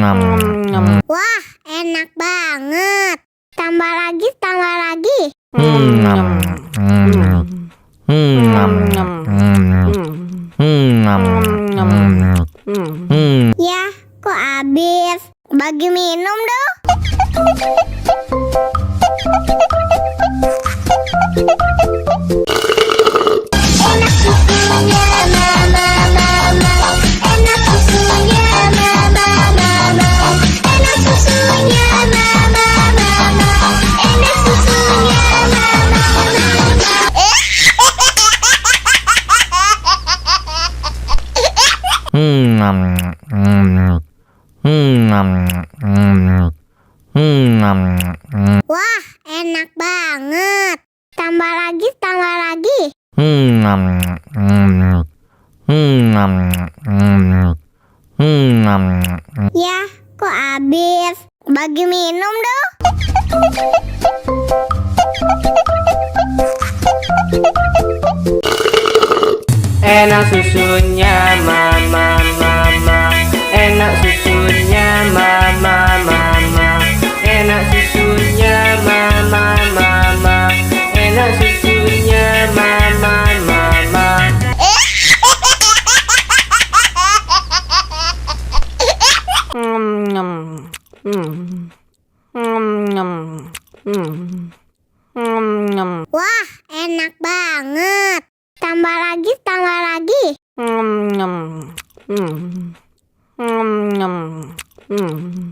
Wah, enak banget. Tambah lagi, tambah lagi. Ya, kok habis? Bagi minum dong. Enak susunya, mama, mama. Enak susunya, mama, mama. Enak susunya, mama, mama. Enak susunya, mama, mama. Wah, enak banget. Tambah lagi, tambah lagi. Ya, kok habis? Bagi minum dong. Enak susunya mama mama. Enak susunya mama mama. Enak susunya mama mama. Enak susunya mama mama. Wah, enak banget. Tambah lagi, tambah lagi. Hmm.